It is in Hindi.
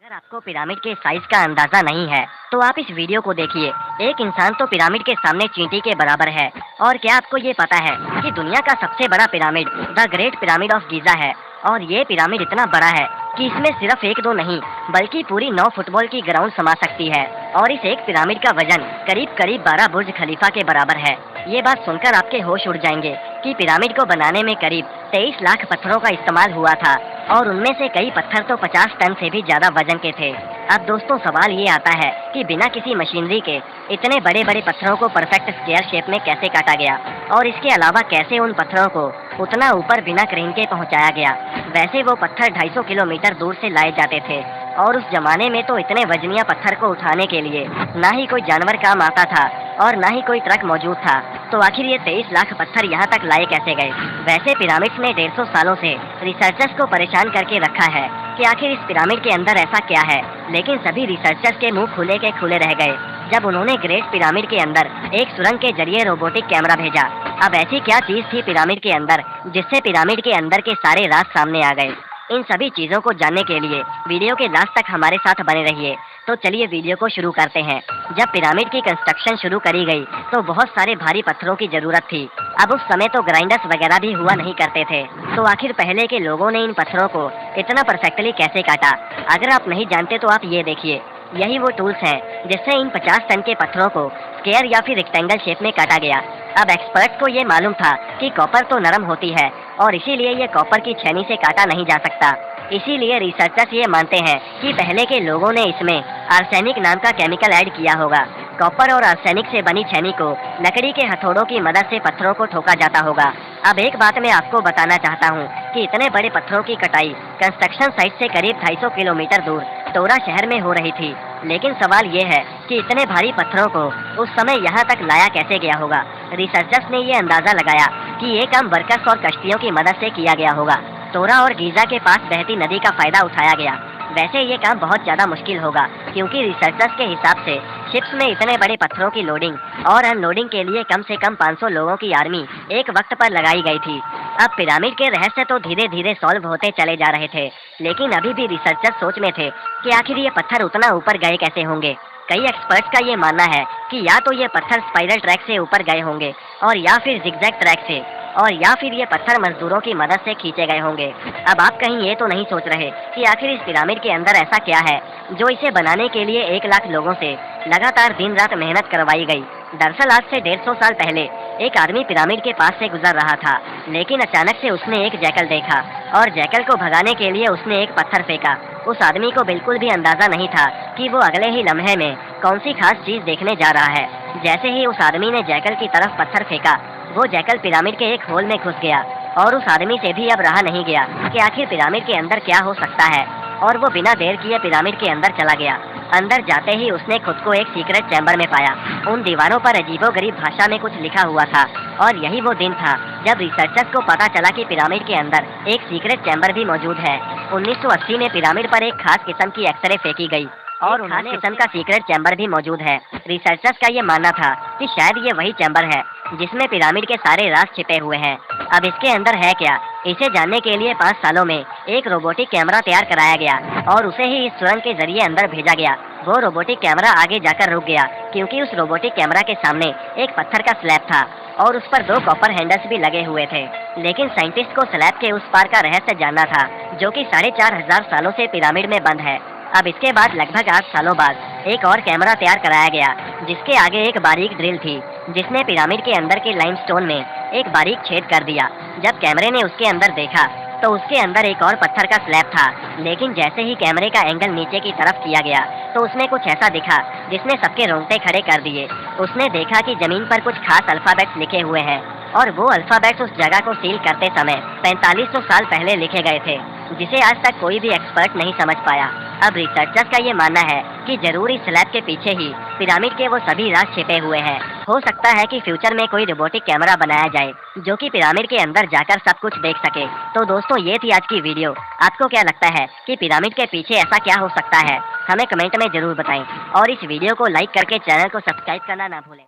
अगर आपको पिरामिड के साइज का अंदाजा नहीं है तो आप इस वीडियो को देखिए। एक इंसान तो पिरामिड के सामने चींटी के बराबर है। और क्या आपको ये पता है कि दुनिया का सबसे बड़ा pyramid the great pyramid of Giza है। और ये पिरामिड इतना बड़ा है कि इसमें सिर्फ एक दो नहीं बल्कि पूरी 9 फुटबॉल की ग्राउंड समा सकती है। और इस एक पिरामिड का वजन करीब करीब 12 बुर्ज खलीफा के बराबर है। ये बात सुनकर आपके होश उड़ जाएंगे कि पिरामिड को बनाने में करीब 23 लाख पत्थरों का इस्तेमाल हुआ था। और उनमें से कई पत्थर तो 50 टन से भी ज्यादा वजन के थे। अब दोस्तों सवाल ये आता है कि बिना किसी मशीनरी के इतने बड़े बड़े पत्थरों को परफेक्ट स्क्वायर शेप में कैसे काटा गया, और इसके अलावा कैसे उन पत्थरों को उतना ऊपर बिना क्रेन के पहुंचाया गया। वैसे वो पत्थर 250 किलोमीटर दूर से लाए जाते थे और उस जमाने में तो इतने वजनिया पत्थर को उठाने के लिए ना ही कोई जानवर काम आता था और ना ही कोई ट्रक मौजूद था। तो आखिर ये 23 लाख पत्थर यहाँ तक लाए कैसे गए? वैसे पिरामिड्स ने 150 सालों से रिसर्चर्स को परेशान करके रखा है कि आखिर इस पिरामिड के अंदर ऐसा क्या है। लेकिन सभी रिसर्चर्स के मुंह खुले के खुले रह गए जब उन्होंने ग्रेट पिरामिड के अंदर एक सुरंग के जरिए रोबोटिक कैमरा भेजा। अब ऐसी क्या चीज थी पिरामिड के अंदर जिससे पिरामिड के अंदर के सारे राज सामने आ गए? इन सभी चीजों को जानने के लिए वीडियो के लास्ट तक हमारे साथ बने रहिए। तो चलिए वीडियो को शुरू करते हैं। जब पिरामिड की कंस्ट्रक्शन शुरू करी गई तो बहुत सारे भारी पत्थरों की जरूरत थी। अब उस समय तो ग्राइंडर्स वगैरह भी हुआ नहीं करते थे। तो आखिर पहले के लोगों ने इन पत्थरों को इतना परफेक्टली कैसे काटा? अगर आप नहीं जानते तो आप ये देखिए, यही वो टूल्स हैं जिससे इन 50 टन के पत्थरों को स्क्वायर या फिर रेक्टेंगल शेप में काटा गया। अब एक्सपर्ट को ये मालूम था कि कॉपर तो नरम होती है और इसीलिए ये कॉपर की छेनी से काटा नहीं जा सकता। इसीलिए रिसर्चर्स ये मानते हैं कि पहले के लोगों ने इसमें आर्सेनिक नाम का केमिकल ऐड किया होगा। कॉपर और आर्सेनिक से बनी छेनी को लकड़ी के हथौड़ों की मदद से पत्थरों को ठोका जाता होगा। अब एक बात मैं आपको बताना चाहता हूँ कि इतने बड़े पत्थरों की कटाई कंस्ट्रक्शन साइट से करीब 250 किलोमीटर दूर टोरा शहर में हो रही थी। लेकिन सवाल ये है कि इतने भारी पत्थरों को उस समय यहाँ तक लाया कैसे गया होगा? रिसर्चर्स ने ये अंदाजा लगाया कि ये काम वर्कर्स और कश्तियों की मदद से किया गया होगा। टोरा और गीजा के पास बहती नदी का फायदा उठाया गया। वैसे ये काम बहुत ज़्यादा मुश्किल होगा क्योंकि रिसर्चर्स के हिसाब से शिप्स में इतने बड़े पत्थरों की लोडिंग और अनलोडिंग के लिए कम से कम 500 लोगों की आर्मी एक वक्त पर लगाई गई थी। अब पिरामिड के रहस्य तो धीरे धीरे सॉल्व होते चले जा रहे थे, लेकिन अभी भी रिसर्चर्स सोच में थे कि आखिर ये पत्थर उतना ऊपर गए कैसे होंगे। कई एक्सपर्ट्स का ये मानना है कि या तो ये पत्थर स्पाइरल ट्रैक से ऊपर गए होंगे और या फिर जिगजैग ट्रैक से, और या फिर ये पत्थर मजदूरों की मदद से खींचे गए होंगे। अब आप कहीं ये तो नहीं सोच रहे कि आखिर इस पिरामिड के अंदर ऐसा क्या है जो इसे बनाने के लिए 1 लाख लोगों से लगातार दिन रात मेहनत करवाई गई। दरअसल आज से 150 साल पहले एक आदमी पिरामिड के पास से गुजर रहा था, लेकिन अचानक से उसने एक जैकल देखा और जैकल को भगाने के लिए उसने एक पत्थर फेंका। उस आदमी को बिल्कुल भी अंदाजा नहीं था कि वो अगले ही लम्हे में कौन सी खास चीज देखने जा रहा है। जैसे ही उस आदमी ने जैकल की तरफ पत्थर फेंका, वो जैकल पिरामिड के एक होल में घुस गया और उस आदमी से भी अब रहा नहीं गया कि आखिर पिरामिड के अंदर क्या हो सकता है। और वो बिना देर किए पिरामिड के अंदर चला गया। अंदर जाते ही उसने खुद को एक सीक्रेट चैम्बर में पाया। उन दीवारों पर अजीबोगरीब भाषा में कुछ लिखा हुआ था और यही वो दिन था जब रिसर्चर्स को पता चला कि पिरामिड के अंदर एक सीक्रेट चैम्बर भी मौजूद है। 1980 में पिरामिड पर एक खास किस्म की एक्सरे फेंकी गई और उन्होंने किस्म का सीक्रेट चैम्बर भी मौजूद है। रिसर्चर्स का ये मानना था कि शायद ये वही चैम्बर है जिसमें पिरामिड के सारे राज छिपे हुए हैं। अब इसके अंदर है क्या, इसे जानने के लिए 5 सालों में एक रोबोटिक कैमरा तैयार कराया गया और उसे ही इस सुरंग के जरिए अंदर भेजा गया। वो रोबोटिक कैमरा आगे जाकर रुक गया क्योंकि उस रोबोटिक कैमरा के सामने एक पत्थर का स्लैब था और उस पर 2 कॉपर हैंडल्स भी लगे हुए थे। लेकिन साइंटिस्ट को स्लैब के उस पार का रहस्य जानना था जो कि 4500 सालों से पिरामिड में बंद है। अब इसके बाद लगभग 8 सालों बाद एक और कैमरा तैयार कराया गया जिसके आगे एक बारीक ड्रिल थी जिसने पिरामिड के अंदर के लाइमस्टोन में एक बारीक छेद कर दिया। जब कैमरे ने उसके अंदर देखा तो उसके अंदर एक और पत्थर का स्लैब था, लेकिन जैसे ही कैमरे का एंगल नीचे की तरफ किया गया तो उसमें कुछ ऐसा दिखा जिसने सबके रोंगटे खड़े कर दिए। उसने देखा कि जमीन पर कुछ खास अल्फाबेट्स लिखे हुए हैं और वो अल्फाबेट्स उस जगह को सील करते समय 4500 साल पहले लिखे गए थे, जिसे आज तक कोई भी एक्सपर्ट नहीं समझ पाया। अब रिसर्चर्स का ये मानना है कि जरूर इस स्लैब के पीछे ही पिरामिड के वो सभी राज छिपे हुए हैं। हो सकता है कि फ्यूचर में कोई रोबोटिक कैमरा बनाया जाए जो कि पिरामिड के अंदर जाकर सब कुछ देख सके। तो दोस्तों ये थी आज की वीडियो। आपको क्या लगता है कि पिरामिड के पीछे ऐसा क्या हो सकता है? हमें कमेंट में जरूर बताएं और इस वीडियो को लाइक करके चैनल को सब्सक्राइब करना ना भूलें।